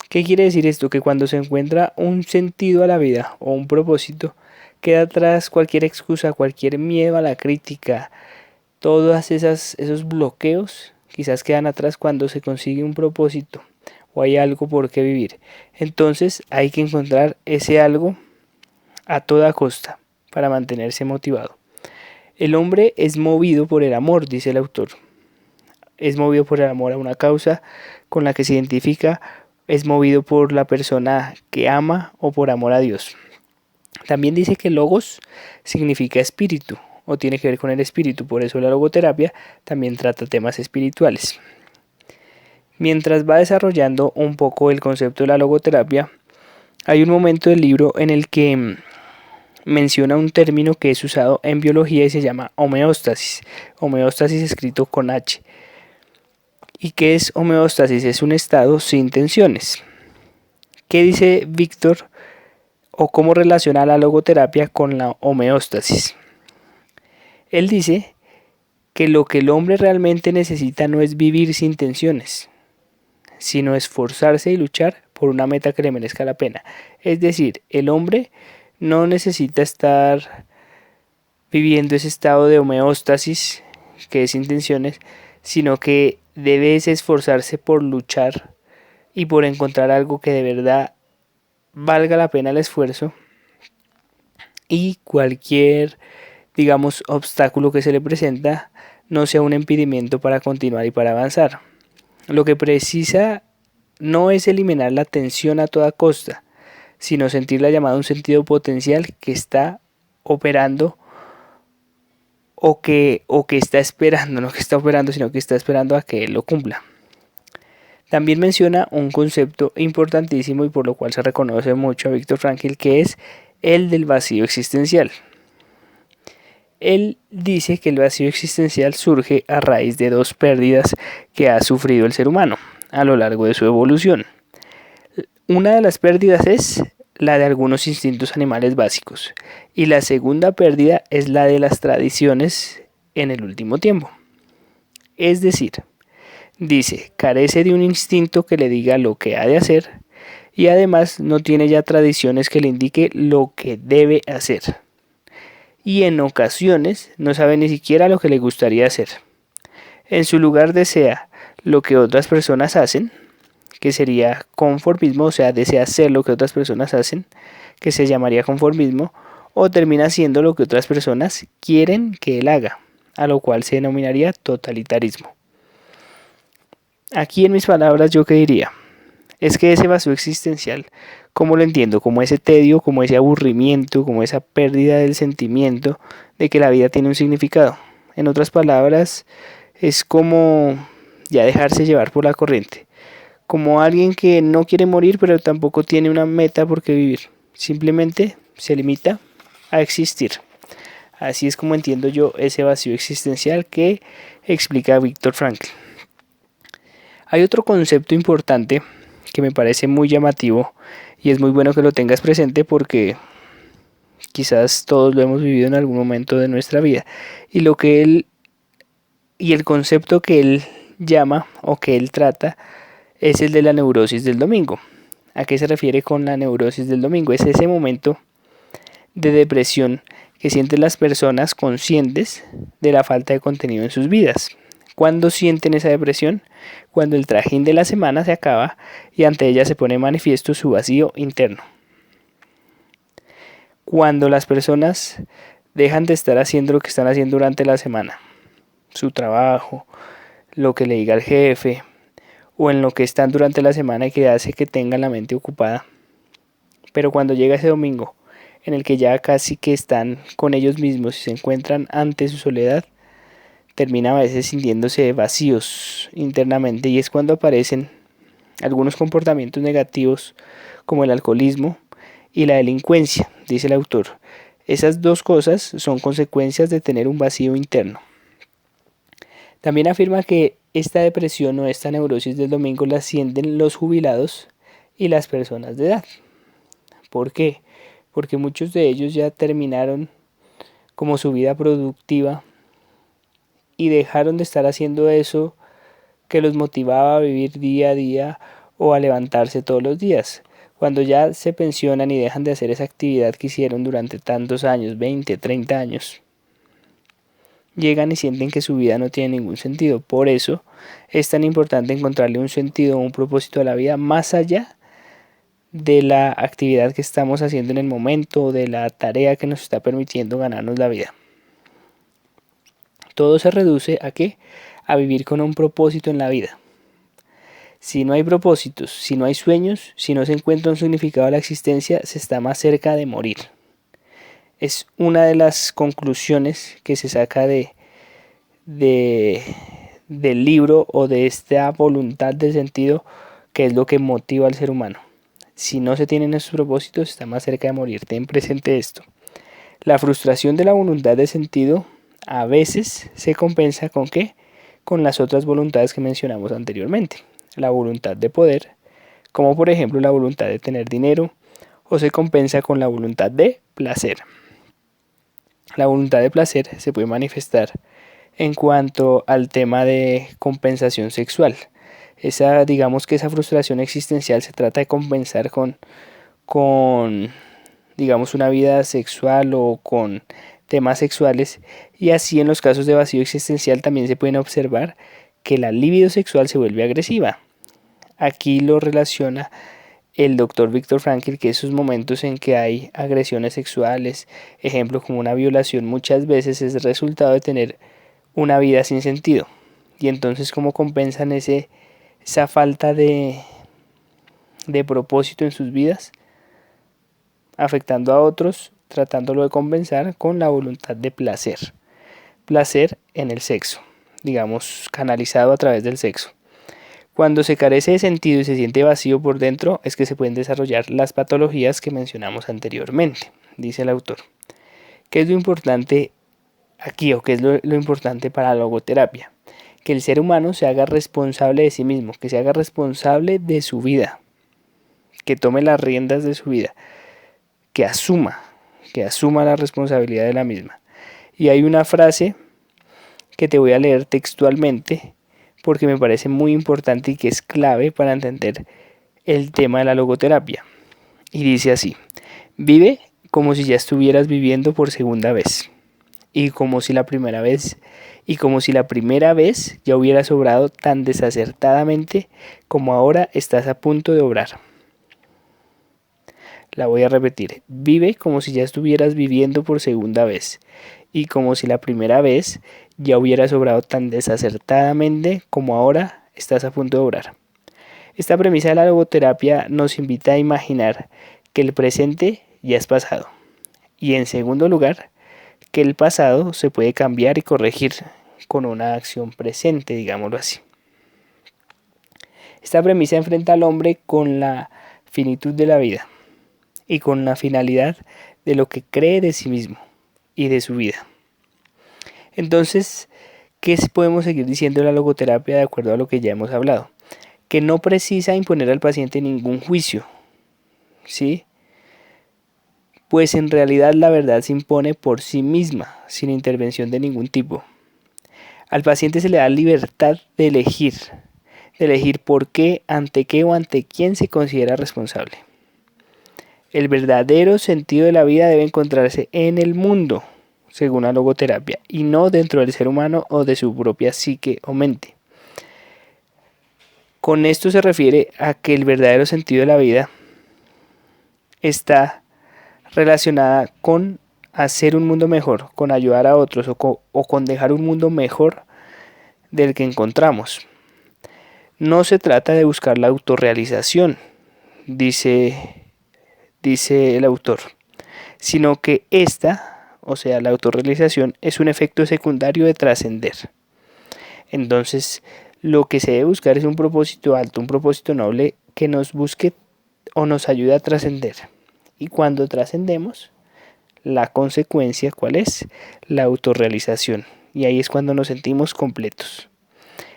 ¿Qué quiere decir esto? Que cuando se encuentra un sentido a la vida o un propósito, queda atrás cualquier excusa, cualquier miedo a la crítica, todos esos bloqueos quizás quedan atrás cuando se consigue un propósito o hay algo por qué vivir. Entonces hay que encontrar ese algo a toda costa para mantenerse motivado. El hombre es movido por el amor, dice el autor. Es movido por el amor a una causa con la que se identifica, es movido por la persona que ama o por amor a Dios. También dice que logos significa espíritu o tiene que ver con el espíritu, por eso la logoterapia también trata temas espirituales. Mientras va desarrollando un poco el concepto de la logoterapia, hay un momento del libro en el que menciona un término que es usado en biología y se llama homeostasis. Homeostasis escrito con H. ¿Y qué es homeostasis? Es un estado sin tensiones. ¿Qué dice Víctor o cómo relaciona la logoterapia con la homeostasis? Él dice que lo que el hombre realmente necesita no es vivir sin tensiones, sino esforzarse y luchar por una meta que le merezca la pena. Es decir, el hombre no necesita estar viviendo ese estado de homeostasis, que es sin tensiones, sino que debe esforzarse por luchar y por encontrar algo que de verdad valga la pena el esfuerzo y cualquier, digamos, obstáculo que se le presenta no sea un impedimento para continuar y para avanzar. Lo que precisa no es eliminar la tensión a toda costa, sino sentir la llamada a un sentido potencial que está operando o que está esperando, no que está operando, sino que está esperando a que él lo cumpla. También menciona un concepto importantísimo y por lo cual se reconoce mucho a Viktor Frankl, que es el del vacío existencial. Él dice que el vacío existencial surge a raíz de dos pérdidas que ha sufrido el ser humano a lo largo de su evolución. Una de las pérdidas es la de algunos instintos animales básicos y la segunda pérdida es la de las tradiciones en el último tiempo. Es decir, dice, carece de un instinto que le diga lo que ha de hacer y además no tiene ya tradiciones que le indique lo que debe hacer. Y en ocasiones no sabe ni siquiera lo que le gustaría hacer. En su lugar desea lo que otras personas hacen, que sería conformismo, o sea, desea hacer lo que otras personas hacen, que se llamaría conformismo, o termina haciendo lo que otras personas quieren que él haga, a lo cual se denominaría totalitarismo. Aquí en mis palabras yo qué diría, es que ese vacío existencial, ¿cómo lo entiendo? Como ese tedio, como ese aburrimiento, como esa pérdida del sentimiento de que la vida tiene un significado. En otras palabras, es como ya dejarse llevar por la corriente. Como alguien que no quiere morir pero tampoco tiene una meta por qué vivir. Simplemente se limita a existir. Así es como entiendo yo ese vacío existencial que explica Viktor Frankl. Hay otro concepto importante que me parece muy llamativo y es muy bueno que lo tengas presente porque quizás todos lo hemos vivido en algún momento de nuestra vida. Y el concepto que él llama o que él trata es el de la neurosis del domingo. ¿A qué se refiere con la neurosis del domingo? Es ese momento de depresión que sienten las personas conscientes de la falta de contenido en sus vidas. ¿Cuándo sienten esa depresión? Cuando el trajín de la semana se acaba y ante ella se pone manifiesto su vacío interno. Cuando las personas dejan de estar haciendo lo que están haciendo durante la semana. su trabajo, lo que le diga el jefe, o en lo que están durante la semana y que hace que tengan la mente ocupada. Pero cuando llega ese domingo, en el que ya casi que están con ellos mismos y se encuentran ante su soledad, termina a veces sintiéndose vacíos internamente, y es cuando aparecen algunos comportamientos negativos como el alcoholismo y la delincuencia, dice el autor. Esas dos cosas son consecuencias de tener un vacío interno. También afirma que esta depresión o esta neurosis del domingo la sienten los jubilados y las personas de edad. ¿Por qué? Porque muchos de ellos ya terminaron como su vida productiva y dejaron de estar haciendo eso que los motivaba a vivir día a día o a levantarse todos los días. Cuando ya se pensionan y dejan de hacer esa actividad que hicieron durante tantos años, 20, 30 años, llegan y sienten que su vida no tiene ningún sentido. Por eso es tan importante encontrarle un sentido o un propósito a la vida más allá de la actividad que estamos haciendo en el momento o de la tarea que nos está permitiendo ganarnos la vida. Todo se reduce ¿a qué? A vivir con un propósito en la vida. Si no hay propósitos, si no hay sueños, si no se encuentra un significado a la existencia, se está más cerca de morir. Es una de las conclusiones que se saca del libro o de esta voluntad de sentido, que es lo que motiva al ser humano. Si no se tienen esos propósitos, está más cerca de morir. Ten presente esto. La frustración de la voluntad de sentido a veces se compensa ¿con qué? Con las otras voluntades que mencionamos anteriormente. La voluntad de poder, como por ejemplo la voluntad de tener dinero, o se compensa con la voluntad de placer. La voluntad de placer se puede manifestar en cuanto al tema de compensación sexual. Digamos que esa frustración existencial se trata de compensar con digamos una vida sexual o con temas sexuales, y así en los casos de vacío existencial también se pueden observar que la libido sexual se vuelve agresiva. Aquí lo relaciona el doctor Viktor Frankl, que esos momentos en que hay agresiones sexuales, ejemplo como una violación, muchas veces es resultado de tener una vida sin sentido. Y entonces, ¿cómo compensan esa falta de propósito en sus vidas? Afectando a otros, tratándolo de compensar con la voluntad de placer. Placer en el sexo, digamos, canalizado a través del sexo. Cuando se carece de sentido y se siente vacío por dentro, es que se pueden desarrollar las patologías que mencionamos anteriormente, dice el autor. ¿Qué es lo importante aquí o qué es lo importante para la logoterapia? Que el ser humano se haga responsable de sí mismo, que se haga responsable de su vida, que tome las riendas de su vida, que asuma la responsabilidad de la misma. Y hay una frase que te voy a leer textualmente porque me parece muy importante y que es clave para entender el tema de la logoterapia. Y dice así: vive como si ya estuvieras viviendo por segunda vez, y como si la primera vez ya hubieras obrado tan desacertadamente como ahora estás a punto de obrar. La voy a repetir: vive como si ya estuvieras viviendo por segunda vez, y como si la primera vez ya hubieras obrado tan desacertadamente como ahora estás a punto de obrar. Esta premisa de la logoterapia nos invita a imaginar que el presente ya es pasado, y en segundo lugar, que el pasado se puede cambiar y corregir con una acción presente, digámoslo así. Esta premisa enfrenta al hombre con la finitud de la vida y con la finalidad de lo que cree de sí mismo y de su vida. Entonces, ¿qué podemos seguir diciendo de la logoterapia de acuerdo a lo que ya hemos hablado? Que no precisa imponer al paciente ningún juicio, ¿sí? Pues en realidad la verdad se impone por sí misma, sin intervención de ningún tipo. Al paciente se le da libertad de elegir por qué o ante quién se considera responsable. El verdadero sentido de la vida debe encontrarse en el mundo, según la logoterapia, y no dentro del ser humano o de su propia psique o mente. Con esto se refiere a que el verdadero sentido de la vida está relacionada con hacer un mundo mejor, con ayudar a otros o con dejar un mundo mejor del que encontramos. No se trata de buscar la autorrealización, dice el autor, sino que esta, o sea, la autorrealización, es un efecto secundario de trascender. Entonces, lo que se debe buscar es un propósito alto, un propósito noble que nos busque o nos ayude a trascender. Y cuando trascendemos, la consecuencia, ¿cuál es? La autorrealización. Y ahí es cuando nos sentimos completos.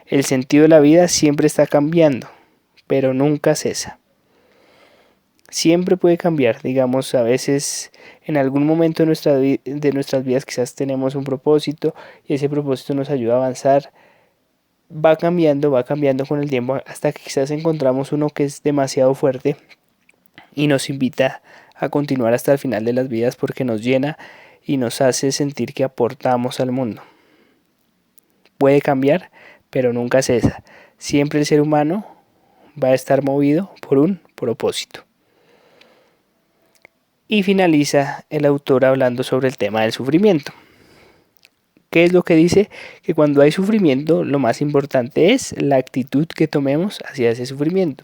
El sentido de la vida siempre está cambiando, pero nunca cesa. Siempre puede cambiar, digamos, a veces en algún momento de nuestras vidas quizás tenemos un propósito y ese propósito nos ayuda a avanzar. Va cambiando con el tiempo hasta que quizás encontramos uno que es demasiado fuerte y nos invita a continuar hasta el final de las vidas porque nos llena y nos hace sentir que aportamos al mundo. Puede cambiar, pero nunca cesa. Siempre el ser humano va a estar movido por un propósito. Y finaliza el autor hablando sobre el tema del sufrimiento. ¿Qué es lo que dice? Que cuando hay sufrimiento, lo más importante es la actitud que tomemos hacia ese sufrimiento.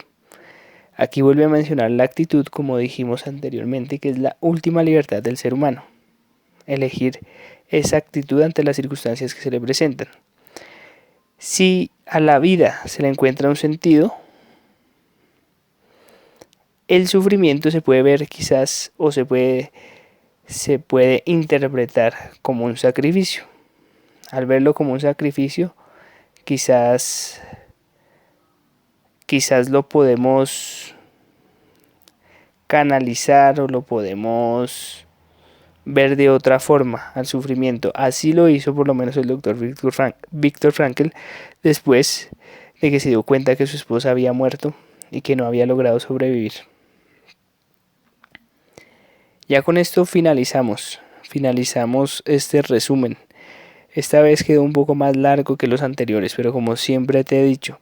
Aquí vuelve a mencionar la actitud, como dijimos anteriormente, que es la última libertad del ser humano. Elegir esa actitud ante las circunstancias que se le presentan. Si a la vida se le encuentra un sentido, el sufrimiento se puede ver quizás o se puede interpretar como un sacrificio. Al verlo como un sacrificio, quizás lo podemos canalizar o lo podemos ver de otra forma al sufrimiento. Así lo hizo por lo menos el doctor Viktor Frankl después de que se dio cuenta que su esposa había muerto y que no había logrado sobrevivir. Ya con esto finalizamos este resumen. Esta vez quedó un poco más largo que los anteriores, pero como siempre te he dicho,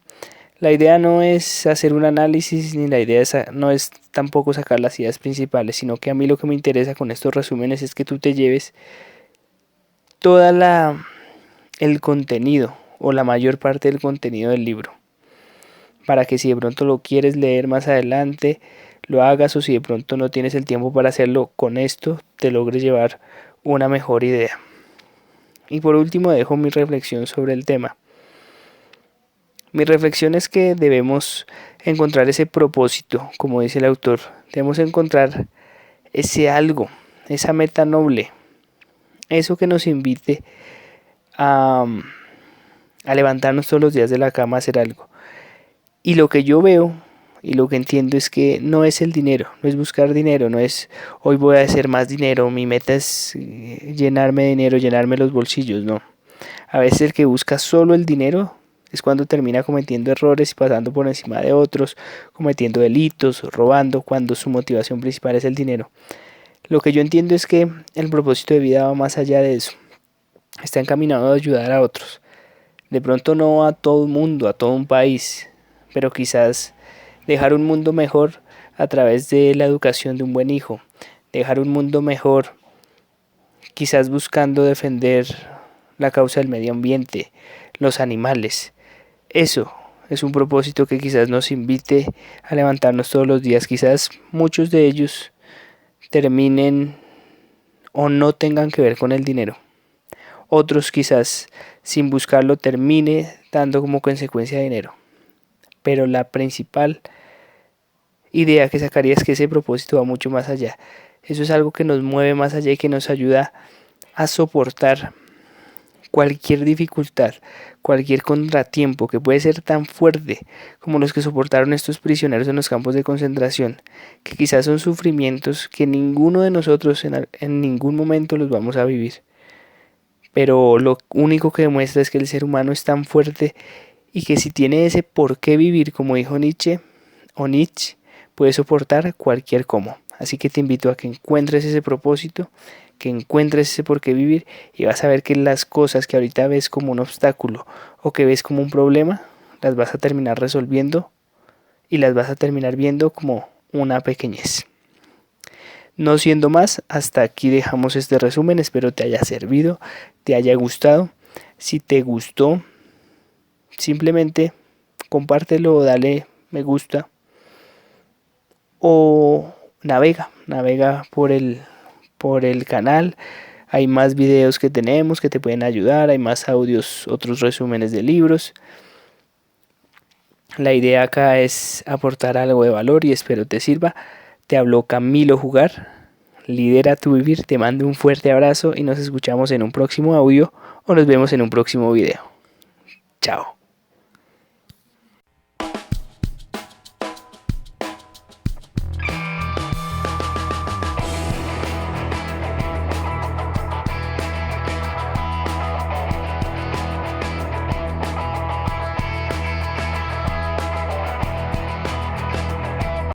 la idea no es hacer un análisis ni la idea no es tampoco sacar las ideas principales, sino que a mí lo que me interesa con estos resúmenes es que tú te lleves el contenido o la mayor parte del contenido del libro, para que si de pronto lo quieres leer más adelante, lo hagas, o si de pronto no tienes el tiempo para hacerlo, con esto te logres llevar una mejor idea. Y por último dejo mi reflexión sobre el tema. Mi reflexión es que debemos encontrar ese propósito, como dice el autor. Debemos encontrar ese algo, esa meta noble, eso que nos invite a levantarnos todos los días de la cama a hacer algo. Y lo que yo veo y lo que entiendo es que no es el dinero, no es buscar dinero, no es hoy voy a hacer más dinero, mi meta es llenarme de dinero, llenarme los bolsillos, no. A veces el que busca solo el dinero es cuando termina cometiendo errores y pasando por encima de otros, cometiendo delitos, robando, cuando su motivación principal es el dinero. Lo que yo entiendo es que el propósito de vida va más allá de eso. Está encaminado a ayudar a otros. De pronto no a todo el mundo, a todo un país, pero quizás dejar un mundo mejor a través de la educación de un buen hijo. Dejar un mundo mejor quizás buscando defender la causa del medio ambiente, los animales. Eso es un propósito que quizás nos invite a levantarnos todos los días. Quizás muchos de ellos terminen o no tengan que ver con el dinero. Otros quizás sin buscarlo termine dando como consecuencia dinero. Pero la principal idea que sacaría es que ese propósito va mucho más allá. Eso es algo que nos mueve más allá y que nos ayuda a soportar cualquier dificultad, cualquier contratiempo que puede ser tan fuerte como los que soportaron estos prisioneros en los campos de concentración, que quizás son sufrimientos que ninguno de nosotros en ningún momento los vamos a vivir. Pero lo único que demuestra es que el ser humano es tan fuerte y que si tiene ese por qué vivir, como dijo Nietzsche, puede soportar cualquier cómo. Así que te invito a que encuentres ese propósito, que encuentres ese por qué vivir, y vas a ver que las cosas que ahorita ves como un obstáculo o que ves como un problema, las vas a terminar resolviendo y las vas a terminar viendo como una pequeñez. No siendo más, hasta aquí dejamos este resumen. Espero te haya servido, te haya gustado. Si te gustó, simplemente compártelo, dale me gusta o navega por el canal. Hay más videos que tenemos que te pueden ayudar, hay más audios, otros resúmenes de libros. La idea acá es aportar algo de valor y espero te sirva. Te habló Camilo Jugar. Lidera tu vivir, te mando un fuerte abrazo y nos escuchamos en un próximo audio o nos vemos en un próximo video. Chao.